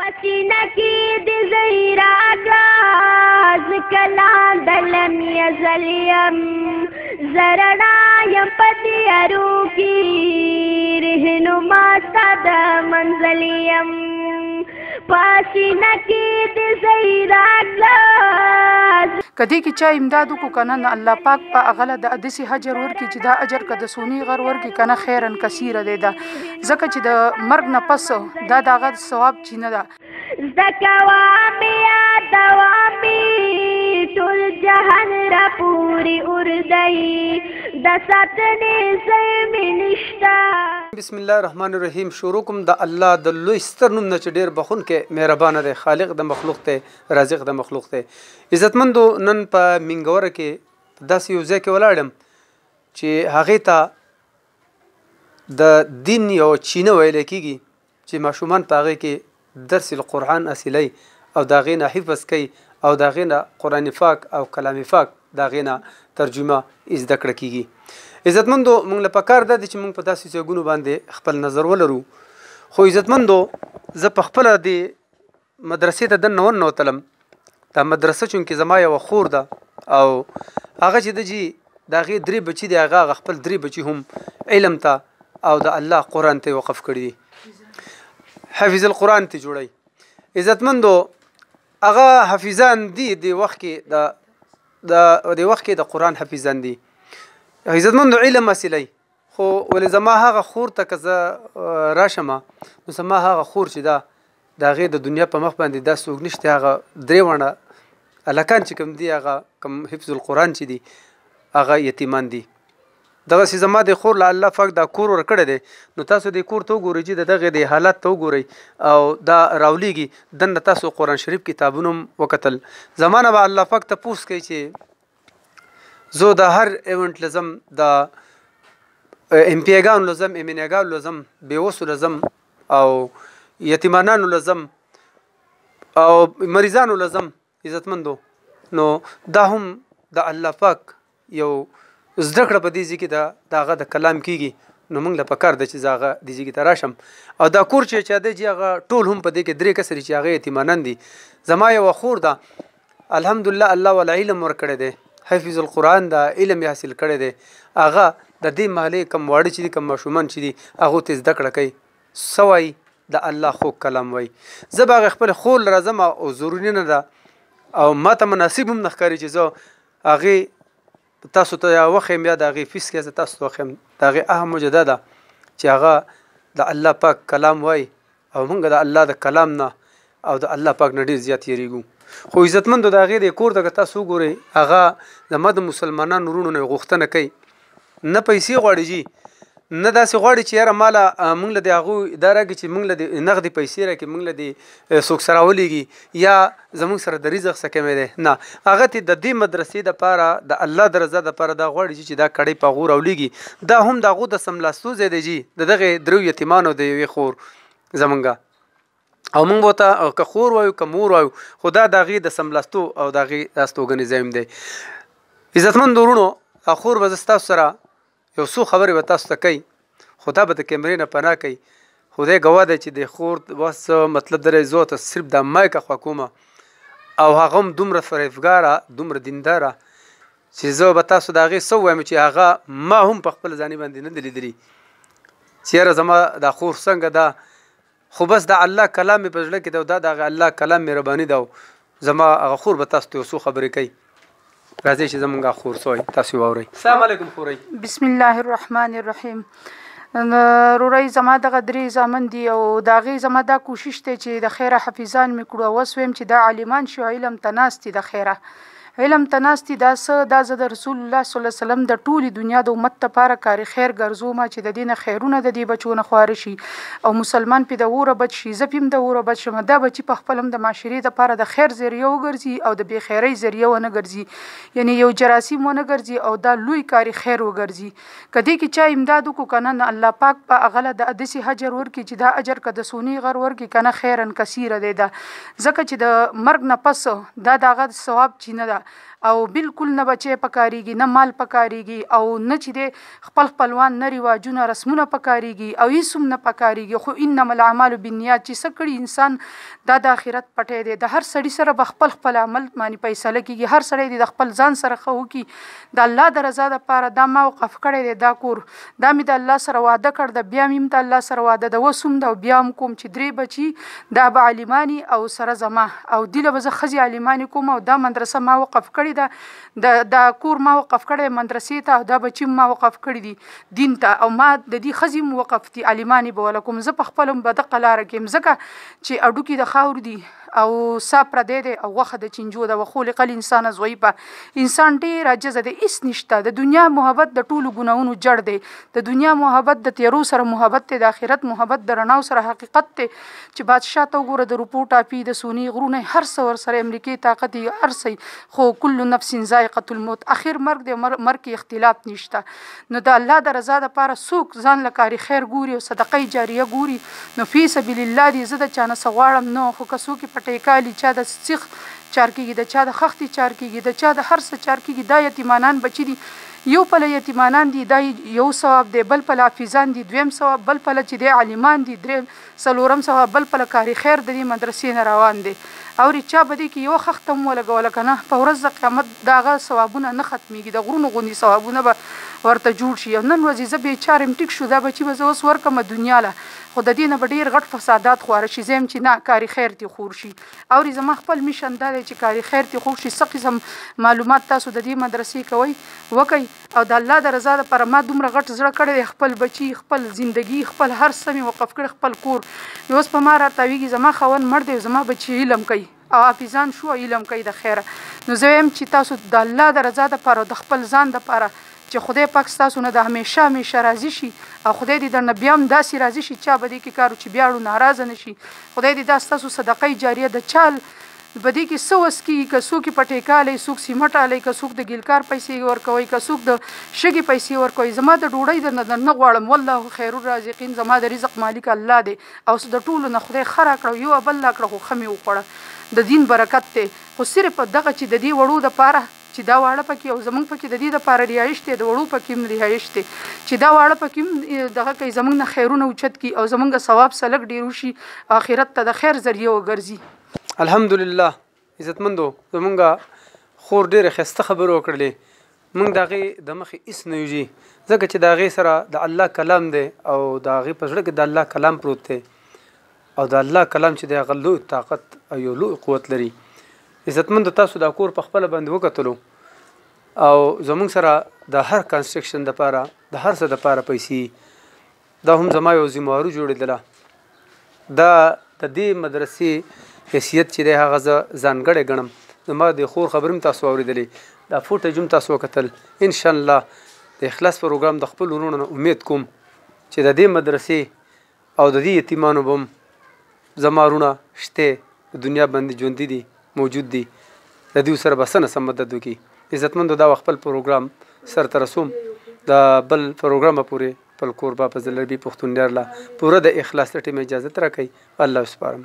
پسینه کې د زیرا ګاز کلا دلم یزلیم زرنا یم پتیارو کې رهنما ستاد منزلیم پسینه کې د زیرا ګاز کدی کی چا امداد کو کنه نه الله پاک په اغله د ادسی حجر ور کی چې دا اجر کده سونی غر ور کی کنه خیرن کثیر دی دا زکه چې د مرګ نه پس دا دغه ثواب چینه ده زکوامی دوامی ټول جهان را پوری اردئی د ساتنې زمي نشتا. بسم الله الرحمن الرحیم. شروع کوم د الله د لوی ستر نوم نه چې ډیر بخون کې مهربان دی، خالق د مخلوق ته، رازق د مخلوق ته. عزتمندو نن په منګوره کې داسې یو ځای کې ولاړم چې هغې ته د دین یو چینه ویل کېږي چې ماشومان په هغې کې درس القرآن اصلی او د هغې نه حفظ کوي او د هغې نه قرآن پاک او کلام پاک د هغې نه ترجمه زده کړه کېږي. عزتمندو موږ له پکار ده چې موږ په داسې ځایونو باندې خپل نظر ولرو. خو عزتمندو زه په خپله د مدرسې ته دننه وننوتلم. دا مدرسه چونکې زما یوه خور ده او هغه چې د جي د هغې درې بچي دي، هغه خپل درې بچي هم علم ته او د الله قرآن ته وقف کړي دي، حفظ القرآن ته جوړی. عزتمندو هغه حفظان دي د وخت کې د قرآن حفظان دي. عزتمندو علم اصلی خو ولې زما هغه خور ته که زه راشم نو زما هغه خور چې ده د هغې د دنیا په مخ باندې دا څوک نشته، هغه درې وړه هلکان چې کوم دي، هغه کوم حفظ القرآن چې دي هغه یتیمان دي. دغسې زما د خور له الله پاک دا کور ورکړی دی. نو تاسو د کور ته وګورئ چې د دغې د حالت ته وګورئ او دا راولیږي دننه تاسو قرآن شریف کتابونه هم وکتل. زما نه به الله پاک تپوس کوي چې زه د هر ایونټ لزم، د امپیګانو لزم، امینیګانو لزم، بیوسو لزم او یتیمانانو لزم او مریضانو لزم. عزتمندو نو دا هم د الله پاک یو زده کړه په دې ځای کې د هغه د کلام کېږي. نو موږ له پکار ده چې زه هغه دې ځای کې ته راشم او دا کور چې چا دی چې هغه ټول هم په دې کې درې کسرې چې هغه یتیمانان دي. زما یوه خور ده الحمدلله الله ولا علم ورکړی دی، حفظ القرآن دا علم یې حاصل کړی دی. هغه د دې محلې کم واړه چې دي، کم ماشومان چې دي، هغو ته زده کړه کوي، څه وایي د الله خوږ کلام وایي. زه به هغې خپل خور راځم او ضروري نه ده او ما ته مناسب هم نه ښکاري چې زه هغې تاسو ته یا وښیم یا د هغې فیس کې زه تاسو ته وښیم. د هغې اهم وجه ده چې هغه د الله پاک کلام وایي او موږ د الله د کلام نه او د الله پاک نه ډېر زیات یېرېږو. خو عزتمندو د هغې د کور ته که تاسو وګورئ، هغه زما د مسلمانانو وروڼو نه غوښتنه کوي، نه پیسې غواړي جي، نه داسې غواړي چې یاره ماله موږ له د هغوی دا راکړي چې موږ له د نغدې پیسې راکړي، موږ له د څوک سره ولېږي یا زموږ سره د رزق څه کمی دی. نه، هغه ته د دې مدرسې دپاره د الله د رضا دپاره دا غواړي چې دا کړۍ په هغو راولېږي. دا هم د هغو د سملاستو ځای دی جي، د دغې درېو یتیمانو د یوې خور زمونږه او موږ به ته که خور وایو که مور وایو، خو دا د هغې د سملاستو او د هغې د استوګنې ځای هم دی. عزتمندو وروڼو، خور به زه ستاسو سره یو څو خبرې به تاسو ته کوي، خو دا به د کیمرې نه پناه کوي. خدای ګواه دی چې د خور بس مطلب دی زه ته صرف دا مایک خوا کومه او هغه هم دومره فریبګاره، دومره دینداره چې زه به تاسو د هغې څه ووایم چې هغه ما هم په خپل ځاني باندې نه دي لیدلي چې یاره زما دا خور څنګه ده. خو بس د الله کلام مې په زړه کې دی او دا د هغه الله کلام مهرباني ده او زما هغه خور به تاسو ته یو څو خبرې کوي. راځئ چې زمونږ خور سوی تاسو واورئ. السلام علیکم خورئ. بسم الله الرحمن الرحیم. رورئ زما دغه درې زامن دي او د هغې زما دا کوشش دی چې د خیره حفظان مې کړو او اوس ویم چې دا عالمان شو علم ته ناست دي، د خیره علم ته ناست دي. دا زه د رسول الله صلی الله علیه وسلم د ټولې دنیا د امت لپاره کاري خیر ګرځوم چې د دې نه خیرونه د دې بچو نه خواره شي او مسلمان پې د اوره بچ شي، زه پې هم د اوره بچ شم. دا بچي په خپل هم د معاشرې دپاره د خیر ذریعه وګرځي او د بې خیرۍ ذریعه ونه ګرځي، یعنې یو جراثیم ونه ګرځي او دا لوی کاري خیر وګرځي. که دې کې چا امداد وکړو که نه، الله پاک په هغه د داسې حجر ورکړي چې دا اجر که د سونی غر ورکړي که نه خیرن کثیره دی. دا ځکه چې د مرګ نه پس دا د هغه ثواب چینه ده. او بالکل نه بچي پکاريږي نه مال پکاريږي او نه چې د خپلوان نه رواجونه رسمونه پکاريږي او هیڅ نه پکاريږي خو انما الاعمال بالنیات چې سکړي انسان د آخرت پټه دی د هر سړي سره خپل عمل باندې فیصله کیږي هر سړی د خپل ځان سره خو کی د الله د رضا لپاره دا ما وقف کړی دی دا کور دا مې د الله سره وعده کړ د بیا مې د الله سره وعده د وسوم د بیا کوم چې درې بچي دا به عالمانی او سره زما او دله به زه خزي عالمانی کوم او دا مدرسه ما وقف کړی دا کور ما وقف کړی مدرسې ته دا بچی ما وقف کړی دي دین ته او ما د دې خزي موقف دي عالمانی به ولکم زه په خپل بد قلار کې مزکه چې اډو کې د خاور دي او ساپر دی او وخه د چنجو د وخلق الانسان زویبه انسان ډیر عجز دی اس نشته د دنیا محبت د ټولو ګناونو جړ دی د دنیا محبت د تیرو سره محبت د آخرت محبت د رڼاو سره حقیقت ته چې بادشاہ ته وګوره د رپورټ اپی د سونی غرونه هر څور سره امریکای طاقت هر څه خو کل نفس ذائقه الموت اخر مرګ د مرګ کې اختلاف نشته نو د الله د رضا لپاره سوق ځان لکاري خیر ګوري او صدقه جاریه ګوري نو فی سبیل الله دې زده چانه سغواړم نو خو کسو کې پټیکالی چا د سیخ چار کېږي د چا د خختي چار کېږي د چا د هر څه چار کېږي دا یتیمانان بچی دي یو په یتیمانان دي دا یو ثواب دی بل په حافظان دي دویم ثواب بل په چې دی عالمان دي دریم څلورم ثواب بل په کاری خیر د دې مدرسې نه روان دي او چا بده کې یو ختم ولګول کنه په ورځ د قیامت داغه ثوابونه نه ختميږي د غرونو غونډي ثوابونه به ورته جوړ شي نن ورځ زه به چارم ټیک شو دا بچي به اوس ورکم دنیا له خو د دې نه ډیر غټ فسادات خواره شي زم چې نه کاری خیر تی خور شي او زما خپل میشن دا چې کاری خیر تی خور شي څه قسم معلومات تاسو د دې مدرسې کوي وکي او د الله د رضا لپاره ما دومره غټ زړه کړی خپل بچي خپل ژوندۍ خپل هر څه وقف کړ خپل کور اوس په ما راتاویږي زما خون مړ دی زما بچي علم کوي او حافظان شو علم کوي د خیره نو زم چې تاسو د الله د رضا لپاره د خپل ځان لپاره چې خدای پاک تاسو نه د همیشه راضي شي او خدای دې د نبيام داسې راضي شي چې بده کې کارو چې بیاړو ناراضه نشي خدای دې تاسو صدقه جاریه د چال بده کې سوس کې کسو کې پټېکاله سوق سیمټ علي کسو د ګلکار پیسې ورکوي کسو د شګي پیسې ورکوي زما د ډوړې د نه غواړم والله خیر الرازقین زما د رزق مالک الله دی او د ټولو نه خدای خره کړو یو بل لا کړو خمي وخوړه د دین برکت ته خو صرف دغه چې د دې وړو د پاره چې دا واړه پکې او زمونږ پکې د دې د پاره ریایش ته د وړو پکې ریایش ته چې دا واړه پکې دغه کوي زمونږ نه خیرونه اوچت کی او زمونږ ثواب سلک ډیرو شي اخرت ته د خیر ذریعہ وګرځي الحمدلله عزتمندو زمونږ خور ډیره خسته خبرو وکړلې مونږ دغه د مخې اس نه یوجي ځکه چې دغه سره د الله کلام دی او دغه په ځړ کې د الله کلام پروت دی او د الله کلام چې د غلو طاقت او یو لوی قوت لري عزتمند تاسو د کور په خپل باندې وکتلو او زمونږ سره د هر کنسترکشن د لپاره د هر څه د لپاره پیسې دا هم زما یو ذمہواري جوړېدله دا د دې مدرسې حیثیت چې د هغه ځانګړی ګڼم زما د خور خبرم تاسو اوریدلې دا فوټیج هم تاسو وکتل ان شاء الله د اخلاص پروګرام د خپل ورونو نه امید کوم چې د دې مدرسې او د دې یتیمانو بم زمارونه شته دنیا باندې ژوند دي موجود دي د دې سره بسنه سم مدد وکي عزتمند دا خپل پروګرام سر ترسوم د بل پروګرام پورې په کور با په زلربي پښتون ډیر لا پوره د اخلاص ټیم اجازه تر کوي الله سپارم